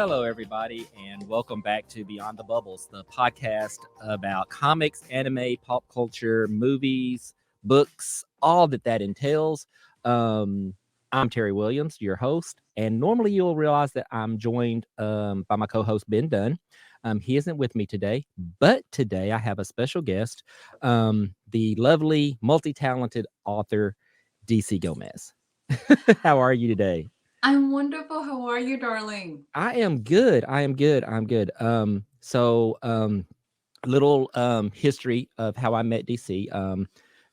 Hello, everybody, and welcome back to Beyond the Bubbles, the podcast about comics, anime, pop culture, movies, books, all that entails. I'm Terry Williams, your host, and normally you'll realize that I'm joined by my co-host Ben Dunn. He isn't with me today, but today I have a special guest, the lovely, multi-talented author DC Gomez. How are you today? I'm wonderful. How are you, darling? I am good. I am good. I'm good. Little history of how I met DC.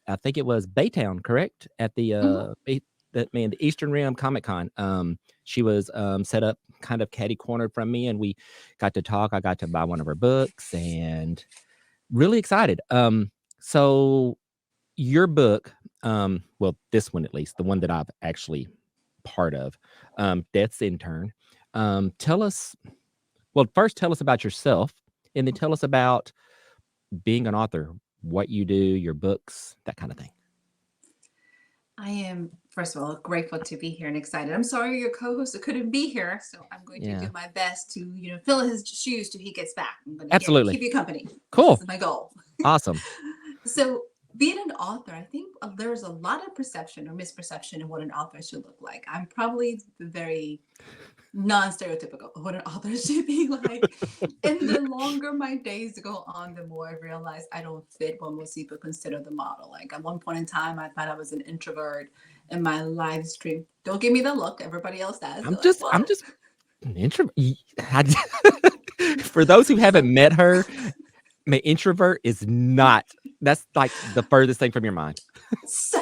I think it was Baytown, correct? At the Mhm. the Eastern Rim Comic Con. She was set up kind of catty cornered from me, and we got to talk. I got to buy one of her books, and really excited. So your book, well, this one at least, the one that I've actually part of, Death's Intern. Tell us, well, first tell us about yourself, and then tell us about being an author, what you do, your books, that kind of thing. I am, first of all, grateful to be here and excited. I'm sorry your co-host couldn't be here, so I'm going to do Yeah, my best to, fill his shoes till he gets back. I'm going to keep absolutely. you company. This Cool. is my goal. Awesome. So, being an author, I think there's a lot of perception or misperception of what an author should look like. I'm probably the very non-stereotypical of what an author should be like. And the longer my days go on, the more I realize I don't fit what most people consider the model. Like at one point in time, I thought I was an introvert in my live stream. Don't give me the look. Everybody else does. I'm They're like, just, I'm what? just an introvert. For those who haven't met her, my introvert is not. That's like the furthest thing from your mind. So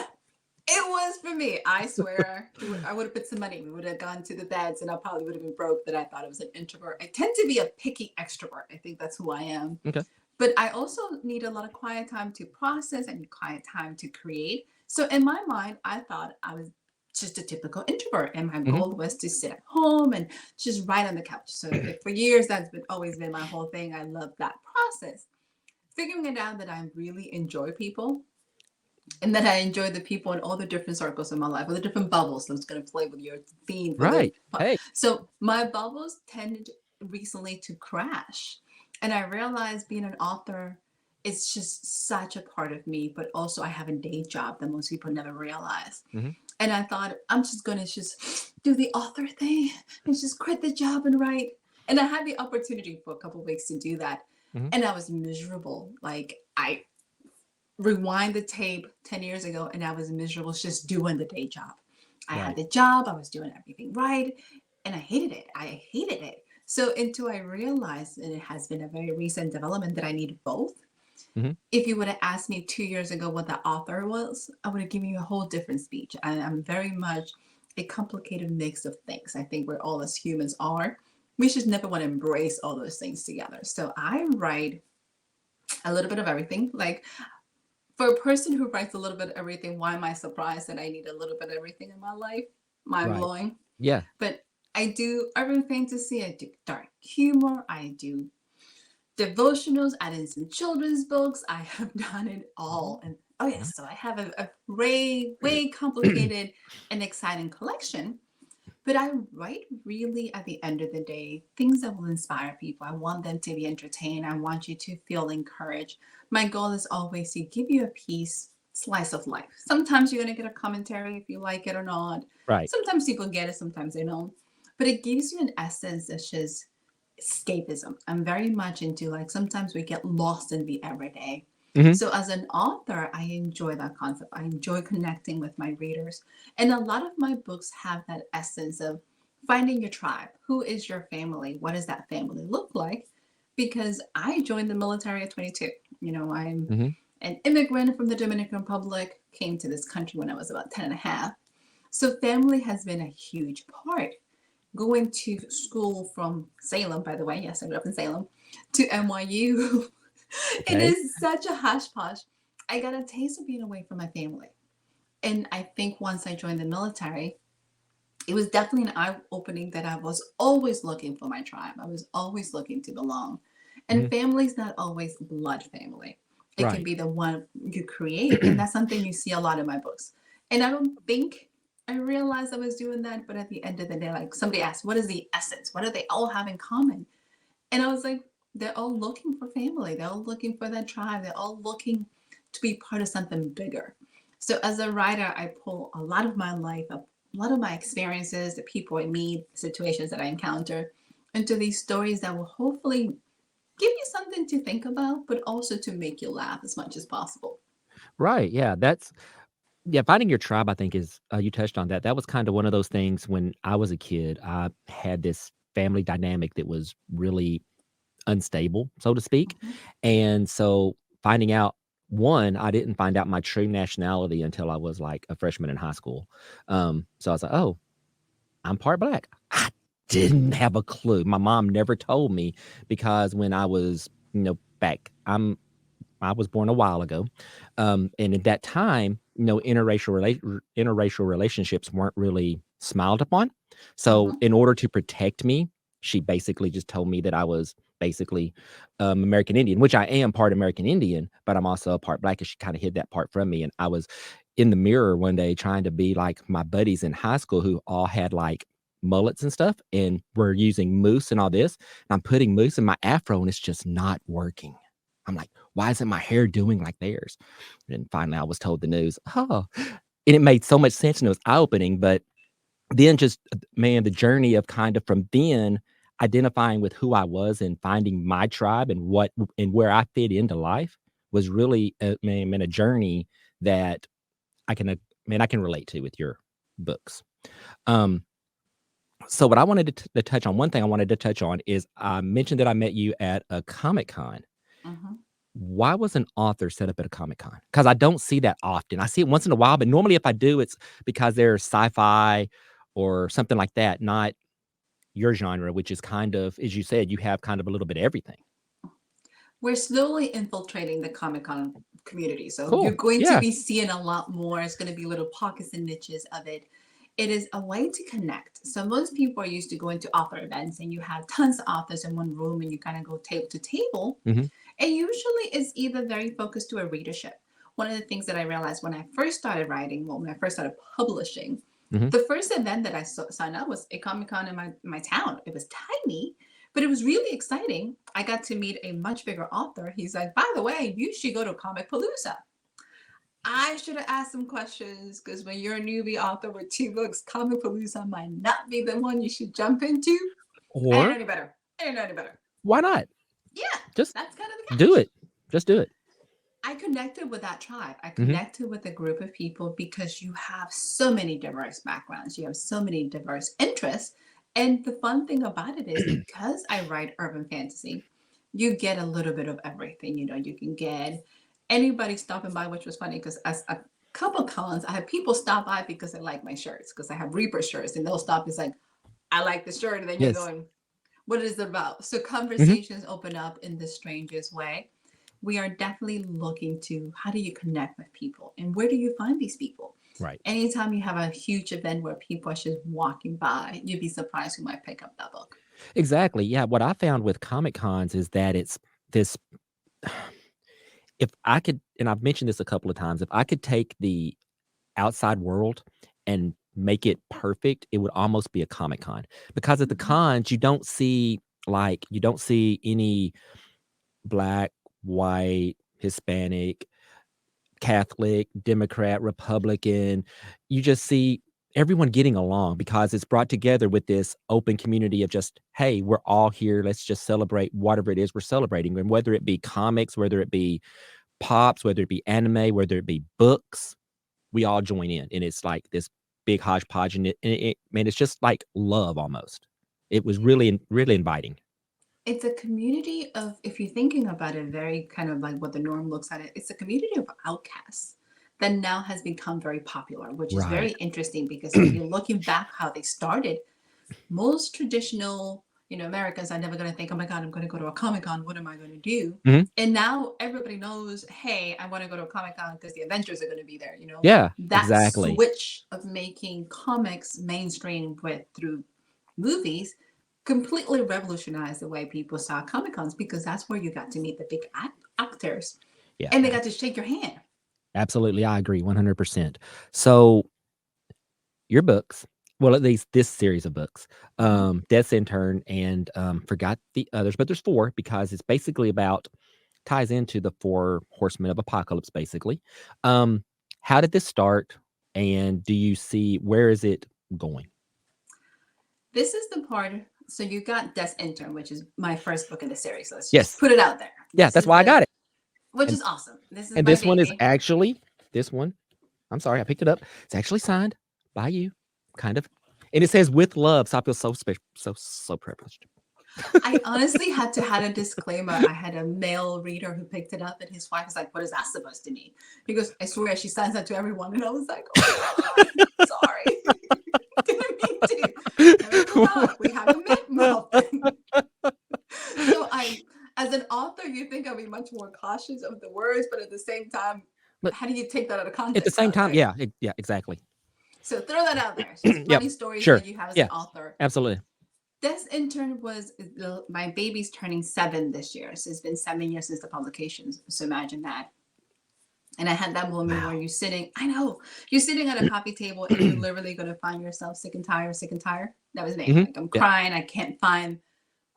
it was for me. I swear. I would have put some money. We would have gone to the beds and I probably would have been broke that I thought I was an introvert. I tend to be a picky extrovert. I think that's who I am. Okay. But I also need a lot of quiet time to process and quiet time to create. So in my mind, I thought I was just a typical introvert, and my Hmm. goal was to sit at home and just write on the couch. So for years, that's been always been my whole thing. I love that process. Figuring it out that I really enjoy people and that I enjoy the people in all the different circles in my life, or the different bubbles. So I'm just going to play with your theme for the. Right. Hey. So my bubbles tended recently to crash, and I realized being an author is just such a part of me. But also, I have a day job that most people never realize. Hmm. And I thought I'm just going to just do the author thing and just quit the job and write. And I had the opportunity for a couple of weeks to do that, Hmm. and I was miserable. Like I rewind the tape 10 years ago and I was miserable just doing the day job. I had Right. the job, I was doing everything right, and I hated it. I hated it. So until I realized, and it has been a very recent development, that I need both. Hmm. If you would have asked me 2 years ago what the author was, I would have given you a whole different speech. I'm very much a complicated mix of things. I think we're all as humans are. We just never want to embrace all those things together. So I write a little bit of everything. Like for a person who writes a little bit of everything, why am I surprised that I need a little bit of everything in my life? Mind Right. blowing. Yeah. But I do urban fantasy, I do dark humor, I do devotionals, I did some children's books, I have done it all. And oh yes, so I have a way complicated and exciting collection. But I write really at the end of the day things that will inspire people. I want them to be entertained. I want you to feel encouraged. My goal is always to give you a piece, slice of life. Sometimes you're going to get a commentary if you like it or not. Right. Sometimes people get it, sometimes they don't. But it gives you an essence that's just escapism. I'm very much into like sometimes we get lost in the everyday. Hmm. So as an author, I enjoy that concept. I enjoy connecting with my readers. And a lot of my books have that essence of finding your tribe. Who is your family? What does that family look like? Because I joined the military at 22. I'm Hmm. an immigrant from the Dominican Republic, came to this country when I was about 10 and a half. So family has been a huge part. Going to school from Salem, by the way, yes, I grew up in Salem, to NYU. It Okay. is such a hush posh. I got a taste of being away from my family. And I think once I joined the military, it was definitely an eye opening that I was always looking for my tribe. I was always looking to belong. Hmm. And family's not always blood family. It can Right. be the one you create. And that's something you see a lot in my books. And I don't think I realized I was doing that, but at the end of the day, like somebody asked, what is the essence? What do they all have in common? And I was like, they're all looking for family. They're all looking for that tribe. They're all looking to be part of something bigger. So as a writer, I pull a lot of my life, a lot of my experiences, the people I meet, situations that I encounter, into these stories that will hopefully give you something to think about, but also to make you laugh as much as possible. Right, yeah, yeah, finding your tribe, I think is you touched on that. That was kinda one of those things when I was a kid. I had this family dynamic that was really unstable, so to speak, Mhm. and so finding out 1, I didn't find out my true nationality until I was, like, a freshman in high school. So I was like, "Oh, I'm part black." I didn't have a clue. My mom never told me because when I was, back I was born a while ago, and at that time, interracial relationships weren't really smiled upon. So, Mhm. in order to protect me, she basically just told me that I was basically American Indian, which I am part American Indian, but I'm also a part black. And she kind of hid that part from me. And I was in the mirror one day trying to be like my buddies in high school who all had like mullets and stuff, and were using mousse and all this. And I'm putting mousse in my afro, and it's just not working. I'm like, why isn't my hair doing like theirs? And finally, I was told the news. Oh, and it made so much sense and it was eye opening. But then, just man, the journey of kind of from then identifying with who I was and finding my tribe and what and where I fit into life was really, man, a journey that I can, man, I can relate to with your books. Um, so, what I wanted to touch on, one thing I wanted to touch on is I mentioned that I met you at a Comic Con. Mhm. Why was an author set up at a Comic Con? Because I don't see that often. I see it once in a while, but normally if I do, it's because they're sci-fi or something like that, not your genre, which is kind of, as you said, you have kind of a little bit of everything. We're slowly infiltrating the Comic Con community. So you're Cool. going to Yeah. be seeing a lot more. It's going to be little pockets and niches of it. It is a way to connect. So most people are used to going to author events and you have tons of authors in one room and you kind of go table to table. Mhm. And usually it's either very focused to a readership. One of the things that I realized when I first started writing, well, when I first started publishing, Mhm. the first event that I signed up was a Comic Con in my town. It was tiny, but it was really exciting. I got to meet a much bigger author. He's like, by the way, you should go to Comic Palooza. I should have asked some questions because when you're a newbie author with 2 books, Comic Palooza might not be the one you should jump into. I didn't know Or any better. I didn't know any better. why not? Yeah, Just that's kind of the do catch. it. Just do it. I connected with that tribe. I Mhm. connected with a group of people because you have so many diverse backgrounds, you have so many diverse interests. And the fun thing about it is because I write urban fantasy, you get a little bit of everything. You know, you can get anybody stopping by, which was funny because as a couple cons, I have people stop by because they like my shirts, because I have Reaper shirts, and they'll stop. It's like, I like the shirt. And then you're Yes. going, what is it about? So Mhm. conversations open up in the strangest way. We are definitely looking to how do you connect with people and where do you find these people? Right. Anytime you have a huge event where people are just walking by, you'd be surprised who might pick up that book. Exactly. Yeah, what I found with Comic Cons is that it's this if I could, and I've mentioned this a couple of times, if I could take the outside world and make it perfect, it would almost be a Comic Con. Because at the Mhm. cons, you don't see any black, white, Hispanic, Catholic, Democrat, Republican. You just see everyone getting along because it's brought together with this open community of just, hey, we're all here. Let's just celebrate whatever it is we're celebrating. And whether it be comics, whether it be pops, whether it be anime, whether it be books, we all join in. And it's like this big hodgepodge. Man, it's just like love almost. It was really, really inviting. It's a community of, if you're thinking about it, very kind of like what the norm looks at it, it's a community of outcasts that now has become very popular, which is very Right. interesting because if you're looking back how they started, most traditional, Americans are never going to think, oh my God, I'm going to go to a Comic Con. What am I going to do? Mhm. And now everybody knows, hey, I want to go to a Comic Con because the Avengers are going to be there. Yeah, That exactly. switch of making comics mainstream with through movies completely revolutionized the way people saw Comic Cons because that's where you got to meet the big actors Yeah, and they got to shake your hand. absolutely. I agree 100%. So your books. Well, at least this series of books, Mhm. Death's Intern, and forgot the others, but there's four because it's basically about ties into the four horsemen of apocalypse. Basically, um, how did this start, and do you see where is it going? This is the part. So you got Death's Intern, which is my first book in the series. So let's just Yes, put it out there. yeah, This that's is why I the, got it, which and is awesome. This is and my this one is baby. actually this one. I'm sorry, I picked it up. It's actually signed by you, kind of, and it says "with love." So I feel so special, so privileged. I honestly had to had a disclaimer. I had a male reader who picked it up, and his wife was like, "What is that supposed to mean?" He goes, "I swear she signs that to everyone," and I was like, "Oh my god, sorry, didn't mean to." Everyone up, we haven't met nothing. So as an author, you think I'll be much more cautious of the words, but at the same time, But how do you take that out of at the context, same though, time, right? yeah, yeah, exactly. So throw that out there. It's just Yep, funny stories sure, that you have as an yeah, author. absolutely. This intern was my baby's turning 7 this year. So it's been 7 years since the publications. So imagine that. And I had that moment where Wow. you're sitting, I know, you're sitting at a coffee table and you're literally going to find yourself sick and tired, sick and tired. That was me. Mhm. Like I'm Yeah. crying. I can't find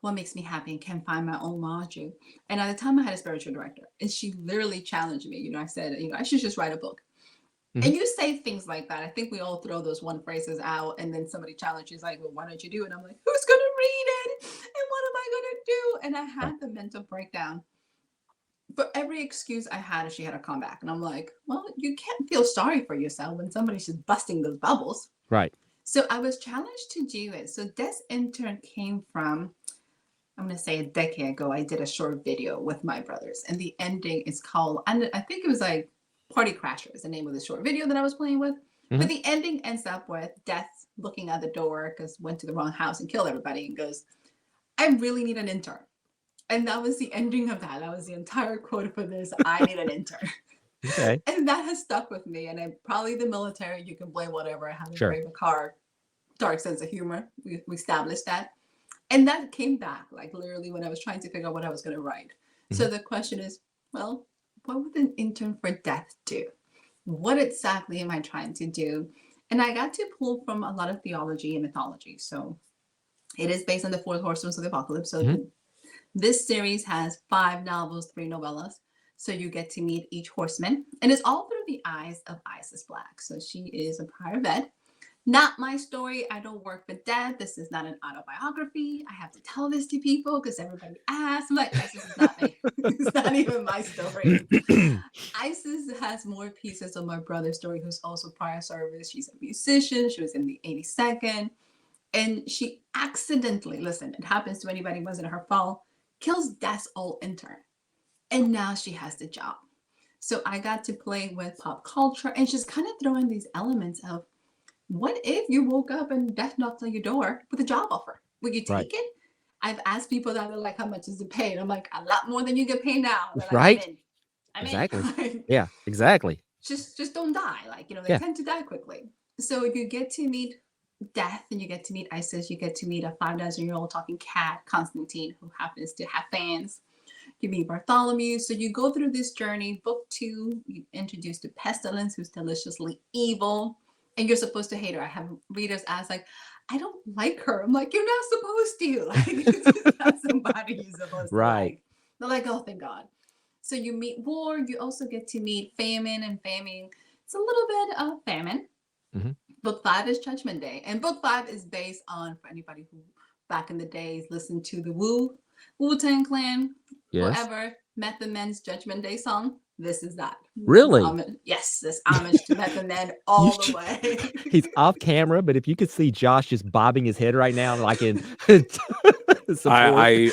what makes me happy and can't find my own module. And at the time I had a spiritual director and she literally challenged me. I said, I should just write a book. Mhm. And you say things like that. I think we all throw those one phrases out, and then somebody challenges, like, well, why don't you do it? And I'm like, who's going to read it? And what am I going to do? And I Right. had the mental breakdown. For every excuse I had, she had to come back. And I'm like, well, you can't feel sorry for yourself when somebody's just busting those bubbles. Right. So I was challenged to do it. So this intern came from, I'm going to say a decade ago, I did a short video with my brothers. And the ending is called, and I think it was like Party Crasher is the name of the short video that I was playing with. Mhm. But the ending ends up with Death looking at the door because went to the wrong house and killed everybody and goes, I really need an intern. And that was the ending of that. That was the entire quote for this. I need an intern. Okay. And that has stuck with me. And I probably the military, you can blame whatever. I have a Sure. brave car, dark sense of humor. We established that. And that came back, like literally when I was trying to figure out what I was going to write. Mhm. So the question is, well, what would an intern for death do? What exactly am I trying to do? And I got to pull from a lot of theology and mythology. So it is based on the four horsemen of the apocalypse. So Mhm. this series has 5 novels, 3 novellas. So you get to meet each horseman. And it's all through the eyes of Isis Black. So she is a prior vet. Not my story. I don't work with death. This is not an autobiography. I have to tell this to people because everybody asks. I'm like, guys, this is not me. It's not even my story. Isis has more pieces of my brother's story, who's also prior service. She's a musician. She was in the 82nd. And she accidentally, listen, it happens to anybody, it wasn't her fault, kills Death's old intern. And now she has the job. So I got to play with pop culture and just kind of throw in these elements of what if you woke up and death knocked on your door with a job offer? Would you Right. take it? I've asked people that are like, how much is it paid? I'm like, a lot more than you get paid now. They're like, I'm Right. in. I'm in. Exactly. Like, Yeah. Exactly. just don't die. Like, they Yeah. tend to die quickly. So you get to meet death and you get to meet Isis. You get to meet a 5,000-year-old talking cat, Constantine, who happens to have fans. You meet Bartholomew. So you go through this journey. Book 2, you introduce the pestilence, who's deliciously evil. And you're supposed to hate her. I have readers ask, like, I don't like her. I'm like, you're not supposed to. Like, this is not somebody you're supposed to Right. like. They're like, oh, thank God. So you meet war. You also get to meet famine and famine. It's a little bit of famine. Mhm. Book 5 is Judgment Day. And book 5 is based on, for anybody who back in the days listened to the Wu-Tang Clan, Yes. whoever, Method Man's Judgment Day song. This is that. This is Really? homage. Yes, this homage to Method Man You all the should way. he's off camera, but if you could see Josh just bobbing his head right now, like in support. I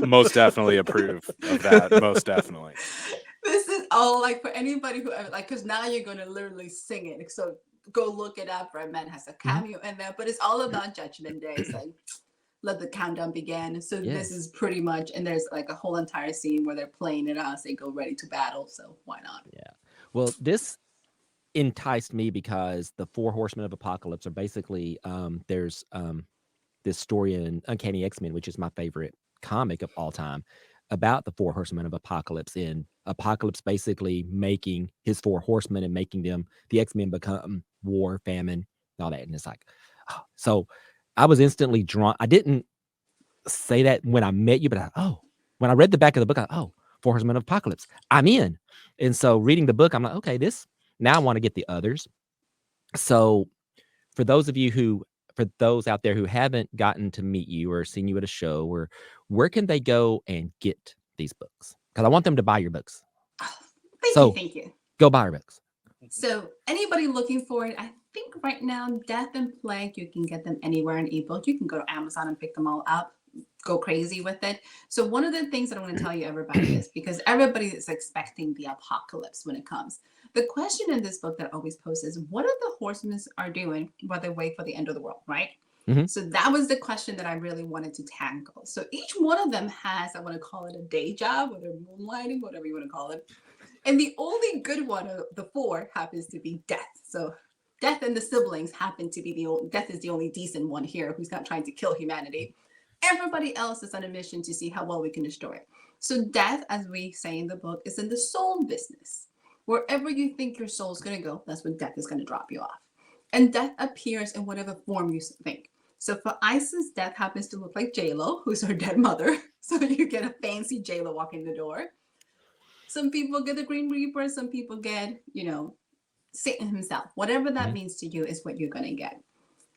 most definitely approve of that. Most definitely. This is all like for anybody who ever like, because now you're gonna literally sing it. So go look it up. Red Man has a Mhm. cameo in there, but it's all about Judgment Day. It's like let the countdown begin. So this Yes. is pretty much, and there's like a whole entire scene where they're playing it as they go ready to battle. So why not? Yeah. Well, this enticed me because the four horsemen of apocalypse are basically there's this story in Uncanny X-Men, which is my favorite comic of all time, about the four horsemen of apocalypse, and Apocalypse basically making his four horsemen and making them the X-Men become war, famine, all that. And it's like, oh. So I was instantly drawn. I didn't say that when I met you, but when I read the back of the book, Four Horsemen of Apocalypse, I'm in. And so reading the book, I'm like, okay, now I want to get the others. So for those out there who haven't gotten to meet you or seen you at a show, or where can they go and get these books? Because I want them to buy your books. Oh, thank you. Go buy your books. So anybody looking for it, I think right now, Death and Plague, you can get them anywhere in ebook. You can go to Amazon and pick them all up. Go crazy with it. So one of the things that I want to tell you, everybody, is because everybody is expecting the apocalypse when it comes. The question in this book that I always pose is, what are the horsemen are doing while they wait for the end of the world, right? Mm-hmm. So that was the question that I really wanted to tackle. So each one of them has, I want to call it a day job, whether moonlighting, whatever you want to call it. And the only good one of the four happens to be Death. So Death and the siblings happen to be Death is the only decent one here who's not trying to kill humanity. Everybody else is on a mission to see how well we can destroy it. So Death, as we say in the book, is in the soul business. Wherever you think your soul is going to go, that's when Death is going to drop you off. And Death appears in whatever form you think. So for Isis, Death happens to look like J-Lo, who's her dead mother. So you get a fancy J-Lo walking the door. Some people get the Green Reaper. Some people get, Satan himself. Whatever that means to you is what you're going to get.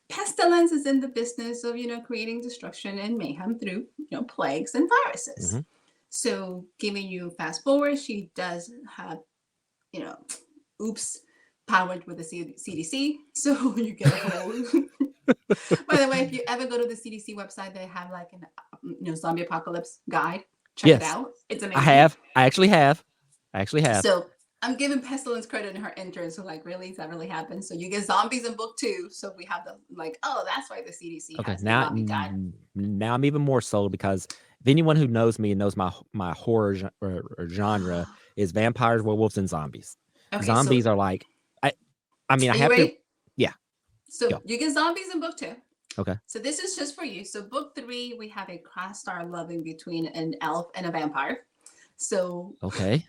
Pestilence is in the business of, creating destruction and mayhem through, plagues and viruses. Mm-hmm. So giving you fast forward, she does have, powered with the CDC. So you get a whole... By the way, if you ever go to the CDC website, they have like an, zombie apocalypse guide. Check it out. It's amazing. I actually have. So I'm giving Pestilence credit in her interns. So like, really, does that really happen? So you get zombies in book 2. So we have that's why the CDC has the zombie guide. Now I'm even more sold, because if anyone who knows me and knows my horror genre is vampires, werewolves, and zombies. Okay, zombies are like, I have ready? To. Yeah. So you get zombies in book 2. Okay. So this is just for you. So book 3, we have a cross-star loving between an elf and a vampire. So okay.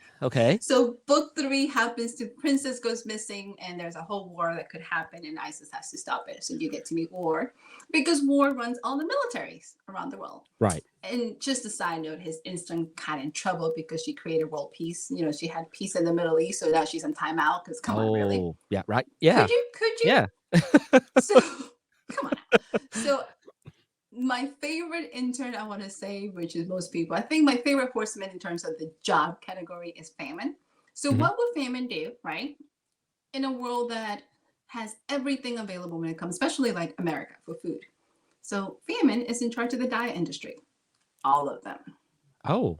So book 3 happens to Princess goes missing, and there's a whole war that could happen, and Isis has to stop it. So you get to meet War, because War runs all the militaries around the world. Right. And just a side note, his instinct got in trouble because she created world peace. She had peace in the Middle East, so now she's in timeout. Because come on, really? Yeah. Right. Yeah. Could you? Yeah. So come on. So my favorite intern, I want to say, which is most people, I think my favorite horseman in terms of the job category is Famine. So what would Famine do, right? In a world that has everything available when it comes, especially like America, for food. So Famine is in charge of the diet industry. All of them. Oh.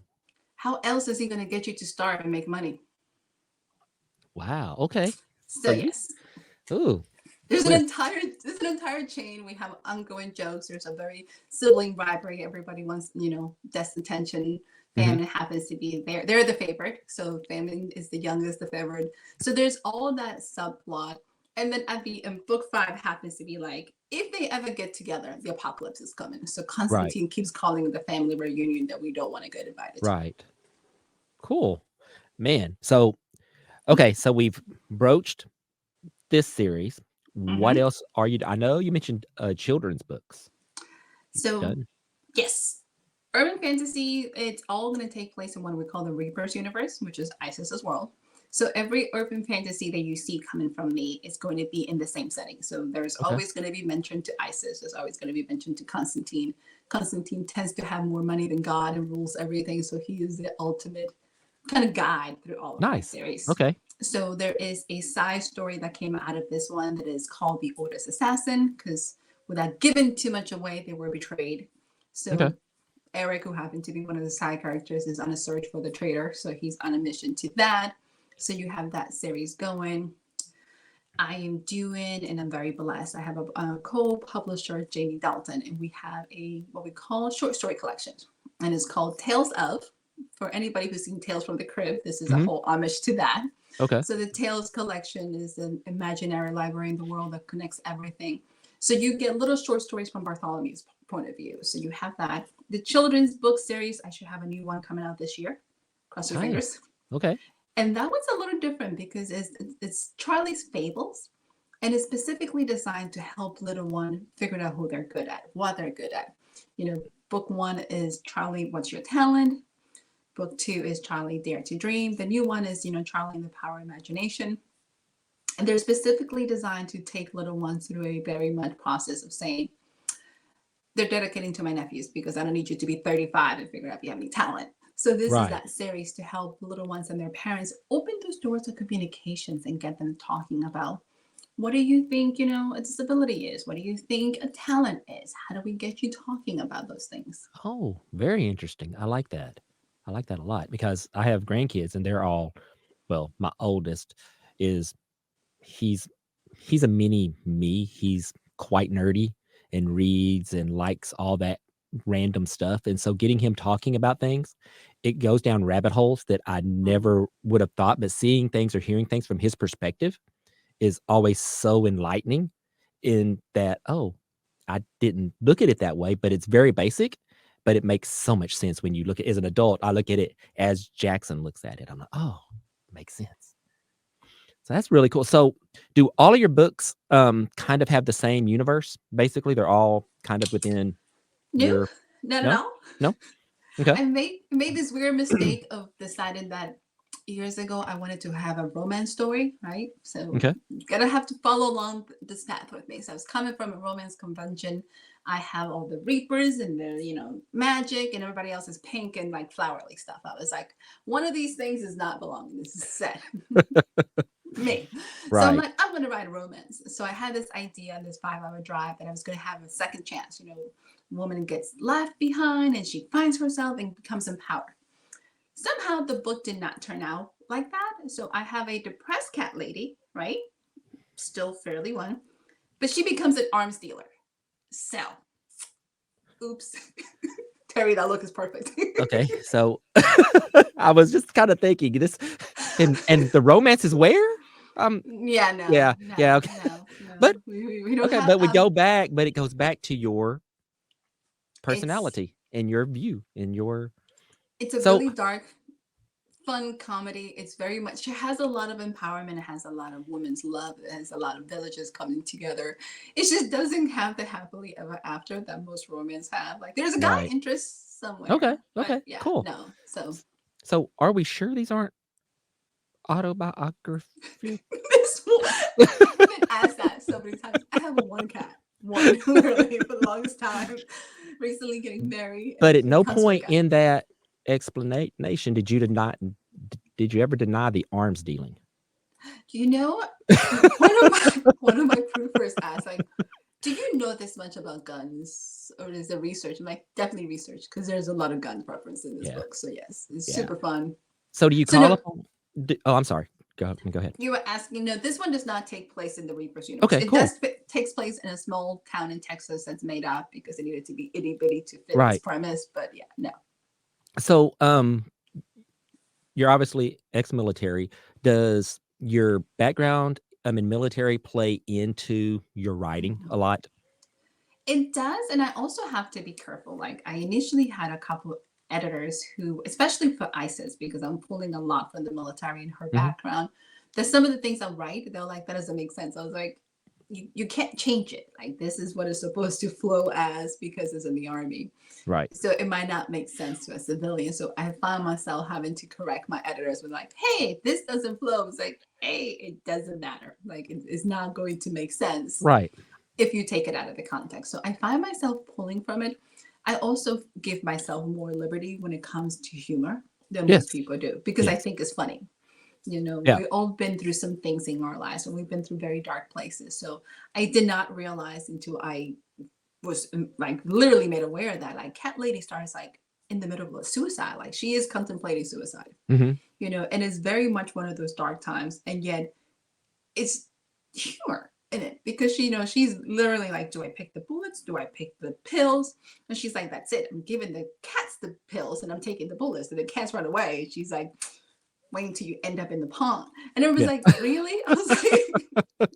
How else is he going to get you to starve and make money? Wow. Okay. So yes. Ooh. There's an entire chain. We have ongoing jokes. There's a very sibling rivalry. Everybody wants, Death's attention. Famine happens to be there. They're the favorite. So Famine is the youngest, the favorite. So there's all that subplot. And then in book 5 happens to be like, if they ever get together, the apocalypse is coming. So Constantine keeps calling the family reunion that we don't want to get invited to. Right. Cool. Man. So, okay. So we've broached this series. What else are you? I know you mentioned children's books. So, yes, urban fantasy, it's all going to take place in what we call the Reaper's universe, which is Isis's world. So every urban fantasy that you see coming from me is going to be in the same setting. So there's always going to be mention to Isis. There's always going to be mention to Constantine. Constantine tends to have more money than God and rules everything. So he is the ultimate kind of guide through all of the series. Okay. So there is a side story that came out of this one that is called The Oldest Assassin, because without giving too much away, they were betrayed. So Eric, who happened to be one of the side characters, is on a search for the traitor. So he's on a mission to that. So you have that series going. I am doing, and I'm very blessed, I have a co-publisher, Jamie Dalton, and we have what we call short story collection. And it's called Tales of. For anybody who's seen Tales from the Crypt, this is a whole homage to that. Okay. So the Tales collection is an imaginary library in the world that connects everything. So you get little short stories from Bartholomew's point of view. So you have that. The children's book series, I should have a new one coming out this year. Cross your fingers. Okay. And that one's a little different because it's Charlie's Fables. And it's specifically designed to help little one figure out who they're good at, what they're good at. Book one is Charlie, What's Your Talent? Book two is Charlie, Dare to Dream. The new one is, Charlie and the Power of Imagination. And they're specifically designed to take little ones through a very much process of saying, they're dedicating to my nephews because I don't need you to be 35 and figure out if you have any talent. So this is that series to help little ones and their parents open those doors of communications and get them talking about, what do you think, a disability is? What do you think a talent is? How do we get you talking about those things? Oh, very interesting. I like that. I like that a lot because I have grandkids and they're all, well, my oldest is he's he's a mini me. He's quite nerdy and reads and likes all that random stuff. And so getting him talking about things, it goes down rabbit holes that I never would have thought, but seeing things or hearing things from his perspective is always so enlightening in that, oh, I didn't look at it that way, but it's very basic, but it makes so much sense when you look at it as an adult. I look at it as Jackson looks at it. I'm like, oh, makes sense. So that's really cool. So do all of your books kind of have the same universe? Basically, they're all kind of within No, your not at no? all. No? Okay. I made this weird mistake of deciding that years ago I wanted to have a romance story, right? So Okay. you gotta have to follow along this path with me. So I was coming from a romance convention. I have all the reapers and the magic, and everybody else is pink and like flowery stuff. I was like, one of these things is not belonging. This is set. Me. So I'm Right. like, I'm gonna write a romance. So I had this idea, this 5-hour drive, that I was gonna have a second chance. Woman gets left behind and she finds herself and becomes empowered. Somehow the book did not turn out like that. So I have a depressed cat lady, right? Still fairly one, but she becomes an arms dealer. So, oops. Terry, that look is perfect. Okay. So I was just kind of thinking this and the romance is where? Yeah, no, Yeah. no, Yeah. Okay. no, no. But We don't okay, have but we go back, but it goes back to your it's personality and your view and your it's a so really dark, fun comedy. It's very much, it has a lot of empowerment. It has a lot of women's love. It has a lot of villages coming together. It just doesn't have the happily ever after that most romance have. Like there's a guy right. interest somewhere. Okay. But Okay. yeah, Cool. no. So So are we sure these aren't autobiography? this one, I've been asked that so many times. I have one cat. One literally for the longest time. Recently getting married But and at here no comes my point cat. in that explanation did you ever deny the arms dealing? You know, one of my proofers asked, like, do you know this much about guns, or is there research? I'm like, definitely research, because there's a lot of gun preference in this Yeah. book. So yes, it's Yeah. super fun. So do you So call no, up oh, I'm sorry. Go ahead. you were asking. No, this one does not take place in the Reapers universe. Okay, It cool. does takes place in a small town in Texas that's made up because it needed to be itty bitty to fit its Right. premise. But yeah, no. So you're obviously ex-military. Does your background in military play into your writing a lot? It does, and I also have to be careful. Like I initially had a couple of editors who, especially for ISIS, because I'm pulling a lot from the military and her Mhm. background, that some of the things I write, they're like, that doesn't make sense. I was like, you can't change it. Like this is what it's supposed to flow as because it's in the army. Right. So it might not make sense to a civilian. So I found myself having to correct my editors with like, hey, this doesn't flow. It's like, hey, it doesn't matter. Like it's not going to make sense Right. if you take it out of the context. So I find myself pulling from it. I also give myself more liberty when it comes to humor than most Yes. people do because I Yes. think it's funny. Yeah. We've all been through some things in our lives and we've been through very dark places. So I did not realize until I was like literally made aware that like Cat Lady starts like in the middle of a suicide. Like she is contemplating suicide, hmm and it's very much one of those dark times. And yet it's humor in it because she's literally like, do I pick the bullets? Do I pick the pills? And she's like, that's it. I'm giving the cats the pills and I'm taking the bullets. And the cats run away. And she's like, wait until you end up in the pond. And everybody's Yeah. like, really? I was like, I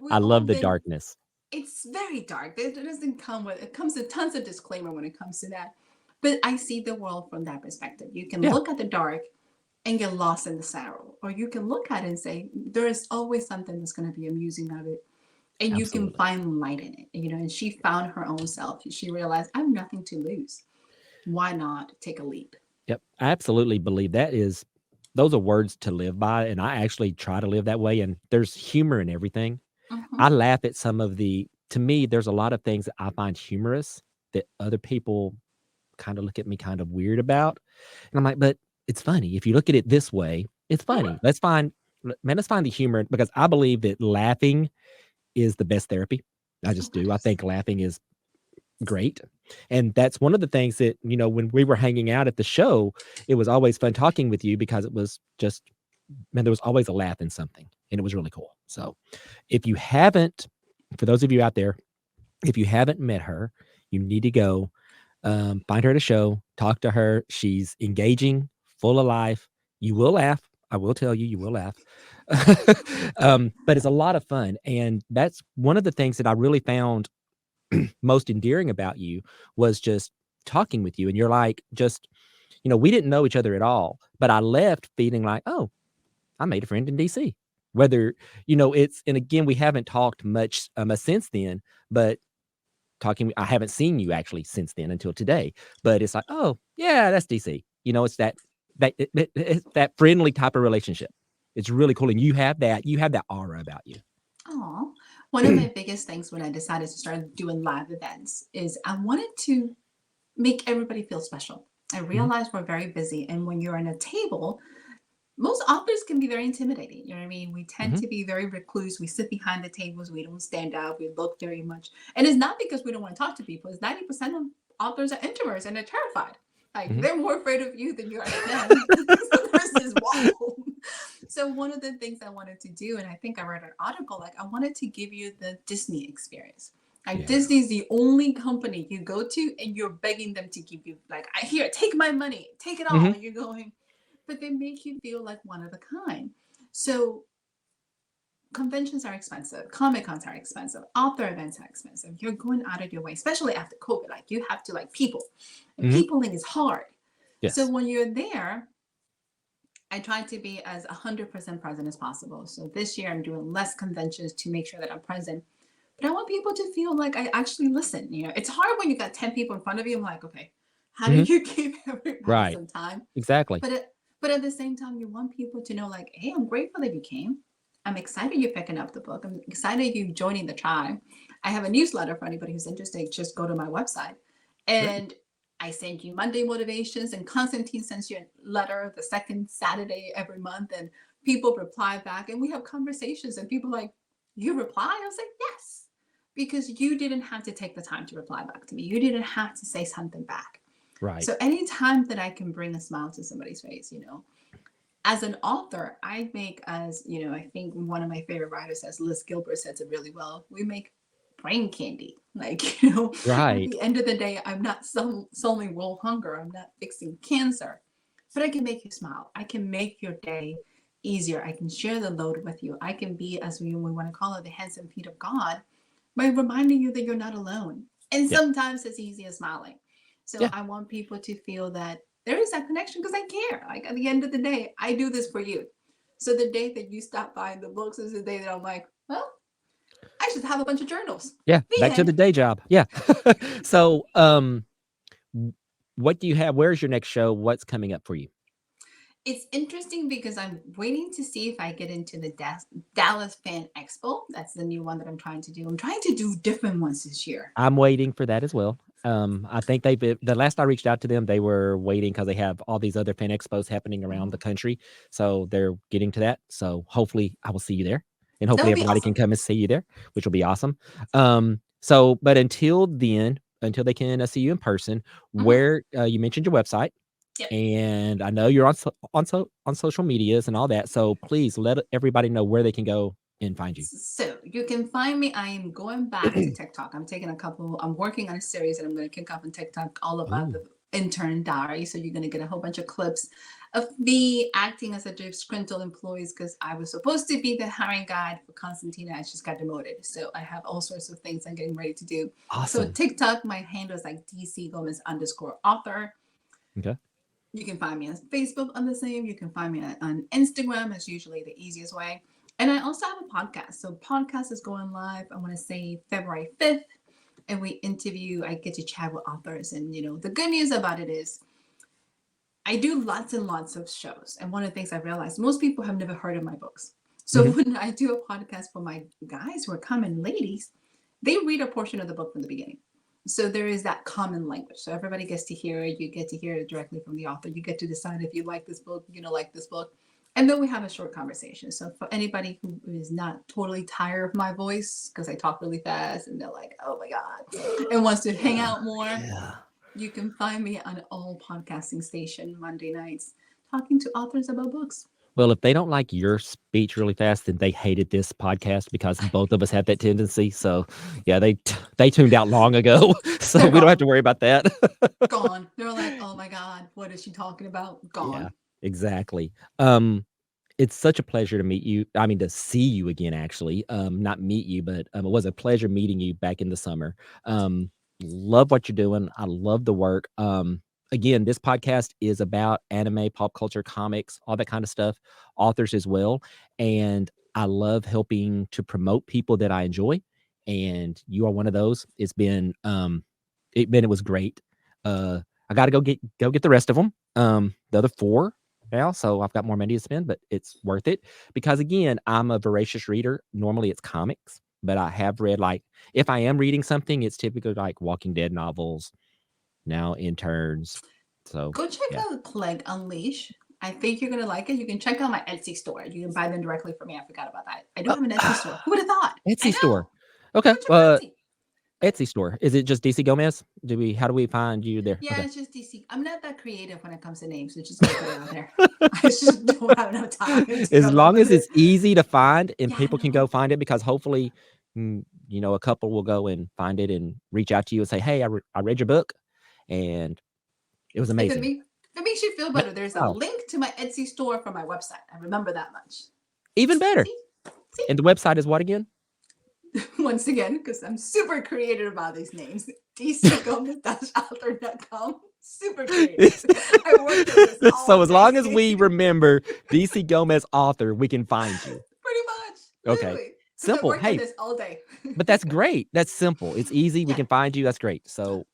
we've all love the been. darkness. It's very dark. It doesn't come with. It comes with tons of disclaimer when it comes to that. But I see the world from that perspective. You can Yeah. look at the dark and get lost in the sorrow. Or you can look at it and say, there is always something that's going to be amusing out of it. And you can Absolutely. find light in it. And she found her own self. She realized, I have nothing to lose. Why not take a leap? Yep. I absolutely believe those are words to live by. And I actually try to live that way. And there's humor in everything. Mm-hmm. I laugh at to me, there's a lot of things that I find humorous that other people kind of look at me kind of weird about. And I'm like, but it's funny. If you look at it this way, it's funny. Let's find the humor because I believe that laughing is the best therapy. I Oh, just it do. I is. think laughing is great. And that's one of the things that, when we were hanging out at the show, it was always fun talking with you because it was just, man, there was always a laugh in something and it was really cool. So if you haven't, for those of you out there, if you haven't met her, you need to go find her at a show, talk to her. She's engaging, full of life. You will laugh. I will tell you, you will laugh. But it's a lot of fun. And that's one of the things that I really found most endearing about you was just talking with you. And you're like, we didn't know each other at all, but I left feeling like, oh, I made a friend in DC. Whether, and again, we haven't talked much since then, but I haven't seen you actually since then until today, but it's like, oh yeah, that's DC. It's it's that friendly type of relationship. It's really cool. And you have that aura about you. Oh, one of my biggest things when I decided to start doing live events is I wanted to make everybody feel special. I Mhm, realize we're very busy, and when you're in a table, most authors can be very intimidating. You know what I mean? We tend mhm, to be very recluse. We sit behind the tables. We don't stand out. We look very much. And it's not because we don't want to talk to people. It's 90% of authors are introverts and they're terrified. Like mhm. they're more afraid of you than you are of them. So there's this wall. So one of the things I wanted to do, and I think I read an article, like I wanted to give you the Disney experience. Like Yeah. Disney's the only company you go to and you're begging them to give you like, here, take my money, take it all. Mhm. And you're going, but they make you feel like one of a kind. So conventions are expensive, comic cons are expensive, author events are expensive. You're going out of your way, especially after COVID. Like you have to like people, and Mhm. peopling is hard. So Yes. when you're there, I try to be as 100% present as possible. So this year I'm doing less conventions to make sure that I'm present. But I want people to feel like I actually listen. It's hard when you got 10 people in front of you. I'm like, okay, how do Mhm. you give everybody Right. some time? Exactly. But at the same time, you want people to know, like, hey, I'm grateful that you came. I'm excited you're picking up the book. I'm excited you joining the tribe. I have a newsletter for anybody who's interested. Just go to my website. Great. And I send you Monday motivations, and Constantine sends you a letter the second Saturday every month. And people reply back, and we have conversations. And people like, you reply? I was like, yes, because you didn't have to take the time to reply back to me. You didn't have to say something back. Right. So anytime that I can bring a smile to somebody's face, as an author, I make I think one of my favorite writers says, Liz Gilbert says it really well. We make brain candy. Like, at Right. the end of the day, I'm not solving world hunger. I'm not fixing cancer, but I can make you smile. I can make your day easier. I can share the load with you. I can be, as we want to call it, the hands and feet of God by reminding you that you're not alone. And Yeah. sometimes it's easy as smiling. So Yeah. I want people to feel that there is that connection because I care. Like at the end of the day, I do this for you. So the day that you stop buying the books is the day that I'm like, well, I should have a bunch of journals. Yeah. The Back to the end. day job. Yeah. So, w- what do you have? Where's your next show? What's coming up for you? It's interesting because I'm waiting to see if I get into the Dallas Fan Expo. That's the new one that I'm trying to do. I'm trying to do different ones this year. I'm waiting for that as well. I think the last I reached out to them, they were waiting because they have all these other fan expos happening around the Mhm. country. So they're getting to that. So hopefully I will see you there. And hopefully That'll be everybody can awesome. come and see you there, which will be awesome. But until then, until they can see you in person, Mhm. where you mentioned your website, Yep. and I know you're on social medias and all that. So please let everybody know where they can go and find you. So you can find me. I am going back to TikTok. I'm working on a series that I'm going to kick off on TikTok all about Ooh, the intern diary. So you're going to get a whole bunch of clips of me acting as a disgruntled employee because I was supposed to be the hiring guide for Constantina. I just got demoted. So I have all sorts of things I'm getting ready to do. So awesome. TikTok, my handle is like DC Gomez _author. Okay. You can find me on Facebook on the same. You can find me on Instagram. It's usually the easiest way. And I also have a podcast. So podcast is going live, I want to say February 5th. And I get to chat with authors. And the good news about it is I do lots and lots of shows. And one of the things I've realized, most people have never heard of my books. So Mhm. when I do a podcast for my guys who are common ladies, they read a portion of the book from the beginning. So there is that common language. So everybody gets to hear it. You get to hear it directly from the author. You get to decide if you like this book, you don't like this book. And then we have a short conversation. So for anybody who is not totally tired of my voice, because I talk really fast and they're like, oh my God, and wants to hang out more, Yeah. you can find me on all podcasting station Monday nights talking to authors about books. Well, if they don't like your speech really fast, then they hated this podcast because both of us have that tendency. So, yeah, they tuned out long ago, so They're we don't have to gone. worry about that. Gone. They're like, oh my God, what is she talking about? Yeah, Gone. exactly. It's such a pleasure to meet you. I mean, to see you again, actually. Not meet you, but it was a pleasure meeting you back in the summer. Um, love what you're doing. I love the work. Again, this podcast is about anime, pop culture, comics, all that kind of stuff, authors as well. And I love helping to promote people that I enjoy. And you are one of those. It was great. I got to go get the rest of them. The other four now, so I've got more money to spend, but it's worth it because again, I'm a voracious reader. Normally, it's comics, but I have read like if I am reading something, it's typically like Walking Dead novels, now interns. So Go check yeah, out Clegg Unleash. I think you're gonna like it. You can check out my Etsy store. You can buy them directly from me. I forgot about that. I do have an Etsy store. Who would have thought? I Etsy store. know. Okay, Go check out Etsy. Etsy store. Is it just DC Gomez? How do we find you there? Yeah, Okay. it's just DC. I'm not that creative when it comes to names, so just gonna put it out there. I just don't have enough time to As come up long with as it. it's easy to find and Yeah, I people can go know. find it, because hopefully, a couple will go and find it and reach out to you and say, "Hey, I read your book, and it was If it, amazing." make, if it makes you feel Ma- better, there's a Oh, link to my Etsy store from my website. I remember that much. even better. See? See? And the website is what again? Once again, because I'm super creative about these names. dcgomez-author.com. Super creative. I worked on this So all as long as day. we remember DC Gomez author, we can find you. Pretty much. Okay. Literally. Because I Simple. worked on Hey, this all day. but that's great. That's simple. It's easy. We Yeah. can find you. That's great. So,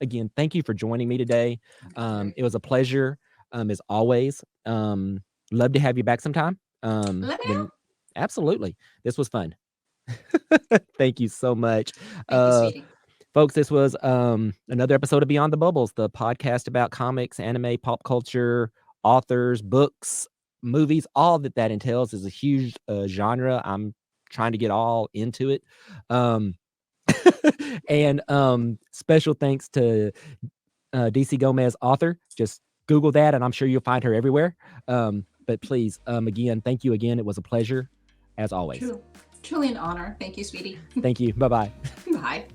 again, thank you for joining me today. It was a pleasure, as always. Love to have you back sometime. Let me know. When absolutely, this was fun. Thank you so much, Thank you, sweetie. folks. This was another episode of Beyond the Bubbles, the podcast about comics, anime, pop culture, authors, books, movies. All that entails is a huge genre. I'm trying to get all into it. Um, and special thanks to DC Gomez author. Just Google that, and I'm sure you'll find her everywhere. But please, again, thank you again. It was a pleasure, as always. Truly an honor. Thank you, sweetie. Thank you. Bye bye. Bye.